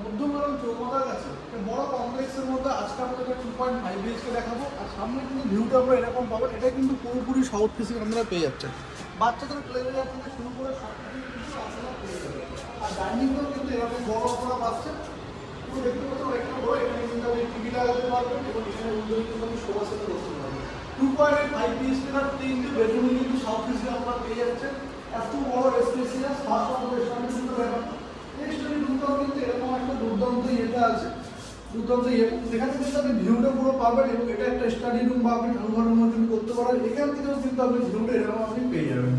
মধ্যম এবং চৌমাথার কাছে একটা বড় কমপ্লেক্সের মধ্যে আজকে আমাদের 2.5 বিএইচকে দেখাবো। আর সামনে কিন্তু ভিউটা আমরা এরকম পাবো, এটা কিন্তু পুরোপুরি সাউথ ফেসিং আপনারা পেয়ে যাচ্ছেন। বাচ্চাদের প্লেয়ার থেকে শুরু করে সব কিছু কিন্তু আপনারা পেয়ে যাবেন। আর ডাইনিংটাও কিন্তু এরকম বড় আপনারা পাচ্ছেন। পুরো দেখতে পাচ্ছেন একটা বড়, এখানে কিন্তু আপনি টিভি লাগাতে পারবেন এবং এখানে উইন্ডো কিন্তু আপনি সোফা সেট করতে পারবেন। 2.5 বিএইচকে আর 3টি বেডরুম কিন্তু সাউথ ফেসিং আপনারা পেয়ে যাচ্ছেন। এত বড় স্পেসিয়াস ফার্স্ট অপারেশন কিন্তু ব্যাপার। কিন্তু এরকম একটা দুর্দান্ত ইয়েটা আছে, দুর্দান্ত ইয়ে, যেখানে কিন্তু আপনি ভিউটা পুরো পাবেন এবং এটা একটা স্টাডি রুম বা আপনি ঠান্ডার মধ্যে করতে পারেন। এখান থেকেও কিন্তু আপনি ভিউটা এরকম আপনি পেয়ে যাবেন।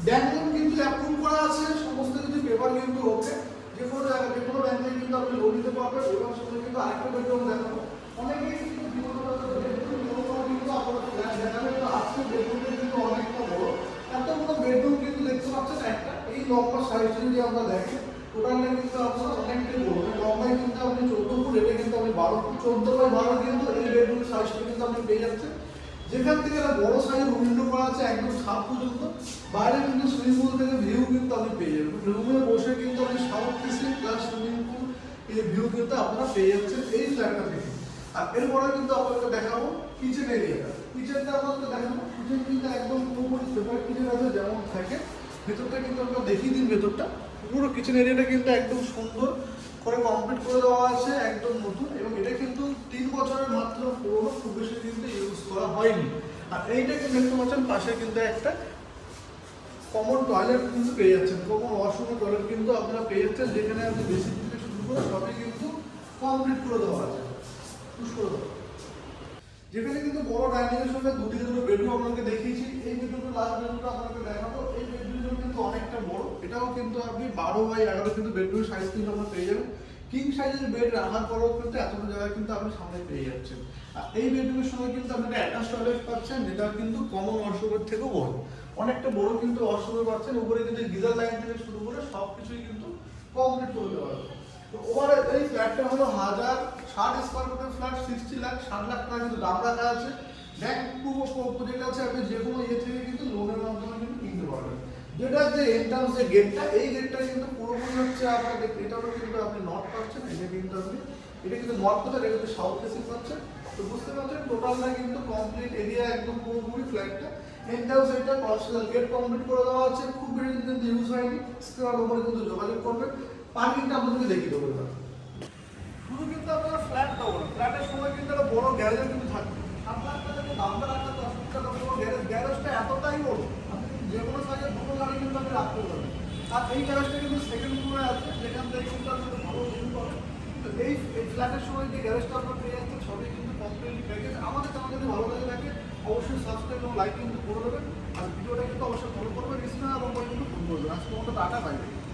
ব্যাংক লোন কিন্তু অ্যাপ্রুভ করা আছে, সমস্ত কিছু পেপার কিন্তু ওকে। যে কোনো জায়গায় যে কোনো ব্যাংকে কিন্তু আপনি লোন নিতে পারবেন। এবং সেখানে কিন্তু আরেকটা বেডরুম দেখাবো, অনেকেই কিন্তু বিভিন্ন বেডরুম কিন্তু আপনারা ফ্ল্যাট দেখাবেন। তো আজকে বেডরুমটা কিন্তু অনেকটা বড়, এত বড় বেডরুম কিন্তু দেখতে পাচ্ছেন একটা। এই লম্বা সাইজটা যদি আমরা দেখেন, টোটালটা কিন্তু আপনারা অনেকটাই বড়। লম্বায় কিন্তু আপনি 14 ফুট, এটা কিন্তু আপনি 12 ফুট, 14/12 কিন্তু এই বেডরুমের সাইজটা কিন্তু আপনি পেয়ে যাচ্ছেন। যেখান থেকে একটা বড় সাইজের উইন্ডো করা আছে একদম ছাদ পর্যন্ত। বাইরে কিন্তু সুইমিং পুল থেকে ভিউ কিন্তু আপনি পেয়ে যাবেন। রুমে বসে কিন্তু আপনি south facing plus swimming pool এই ভিউ কিন্তু আপনারা পেয়ে যাচ্ছেন এই ফ্ল্যাটটা থেকে। আর এরপরে কিন্তু আপনাকে দেখাবো কিচেন এরিয়াটা। কিচেনটা আপনাকে দেখাবো, কিচেন কিন্তু একদম পুরোপুরি সেপারেট কিচেন আছে যেমন থাকে। ভেতরটা কিন্তু আমরা দেখিয়ে দিন, ভেতরটা পুরো কিচেন এরিয়াটা কিন্তু একদম সুন্দর করে কমপ্লিট করে দেওয়া আছে, একদম নতুন। এবং এটা কিন্তু 3 বছরের মাত্র পুরোনো, খুব বেশি কিন্তু ইউজ করা হয়নি। আর এইটাকে দেখতে পাচ্ছেন পাশে কিন্তু একটা কমন টয়লেট কিন্তু পেয়ে যাচ্ছেন, কমন ওয়াশরুম টয়লেট কিন্তু আপনারা পেয়ে যাচ্ছেন, যেখানে আপনি বেসিক থেকে শুরু করে সবই কিন্তু কমপ্লিট করে দেওয়া আছে, পুশ করে দেওয়া। যেখানে কিন্তু বড় ডাইনিং এর সঙ্গে দুদিকে দুটো বেডরুম আপনাকে দেখিয়েছি। এই বেডরুমটা লাস্ট বেডরুমটা আপনাকে দেখাবো। এই বেডরুমটা কিন্তু অনেকটা বড়, এটাও কিন্তু আপনি 12/11 কিন্তু বেডরুমের সাইজ কিন্তু আপনারা পেয়ে যাবেন। কিং সাইজের বেড রাখার পরেও কিন্তু এতটা জায়গা কিন্তু আপনি সামনে পেয়ে যাচ্ছেন। আর এই বেডরুমের সঙ্গে কিন্তু আপনি একটা অ্যাটাচ টয়লেট পাচ্ছেন, যেটা কিন্তু কমন ওয়াশরুমের থেকেও বড়, অনেকটা বড় কিন্তু ওয়াশরুম পাচ্ছেন। উপরে কিন্তু গিজার লাইন থেকে শুরু করে সবকিছুই কিন্তু কমপ্লিট করে দেওয়া হবে। তো ওভারঅল এই ফ্ল্যাটটা হলো 1060 স্কয়ার ফুটের ফ্ল্যাট, 60 লাখ 60 লাখ টাকা কিন্তু দাম রাখা আছে। ব্যাংক প্রজেক্ট আছে, আপনি যে কোনো ইয়ে থেকে কিন্তু লোনের মাধ্যমে কিন্তু কিনতে পারবেন। যেটা যে এন্ট্রান্স যে গেটটা, এই গেটটা কিন্তু পুরোপুরি হচ্ছে আপনার, এটাও কিন্তু আপনি নর্থ পাচ্ছেন। এটা কিন্তু আপনি, এটা কিন্তু নর্থ পাচ্ছেন, এটা কিন্তু সাউথ ফেসিং পাচ্ছেন। তো বুঝতে পারছেন টোটালটা কিন্তু কমপ্লিট এরিয়া একদম পুরোপুরি ফ্ল্যাটটা। এন্ট্রান্স এটা কনস্ট্রাকশন গেট কমপ্লিট করে দেওয়া আছে, খুব বেশি কিন্তু ইউজ হয়নি। স্ক্রিনের উপরে কিন্তু যোগাযোগ করবেন। পার্কিংটা আপনাদেরকে দেখিয়ে দেবো এবার। শুধু কিন্তু আপনারা ফ্ল্যাট পাবো না, ফ্ল্যাটের সময় কিন্তু একটা বড় গ্যারেজও কিন্তু থাকবে। 7 লাখ টাকা যে দামটা রাখা, 10 লাখ টাকা বড় গ্যারেজ, গ্যারেজটা এতটাই বড় আপনি যে কোনো সাইজের দুটো গাড়ি কিন্তু আপনি রাখতে পারবেন। আর এই গ্যারেজটা কিন্তু সেকেন্ড ফ্লোরে আছে, যেখান থেকে কিন্তু আপনি ভালো ভিউ পাবেন। তো এই ফ্ল্যাটের সময় যে গ্যারেজটা আপনার পেয়ে যাচ্ছেন, সবই কিন্তু কমপ্লিটলি প্যাকেজ। আমাদের চ্যানেল যদি ভালো লাগে থাকে অবশ্যই সাবস্ক্রাইব এবং লাইক কিন্তু করে দেবেন। আর ভিডিওটা কিন্তু অবশ্যই ফলো করবেন, স্ক্রিনে নম্বর কিন্তু ফোন করবেন। আজকে মতো টাটা, বাই।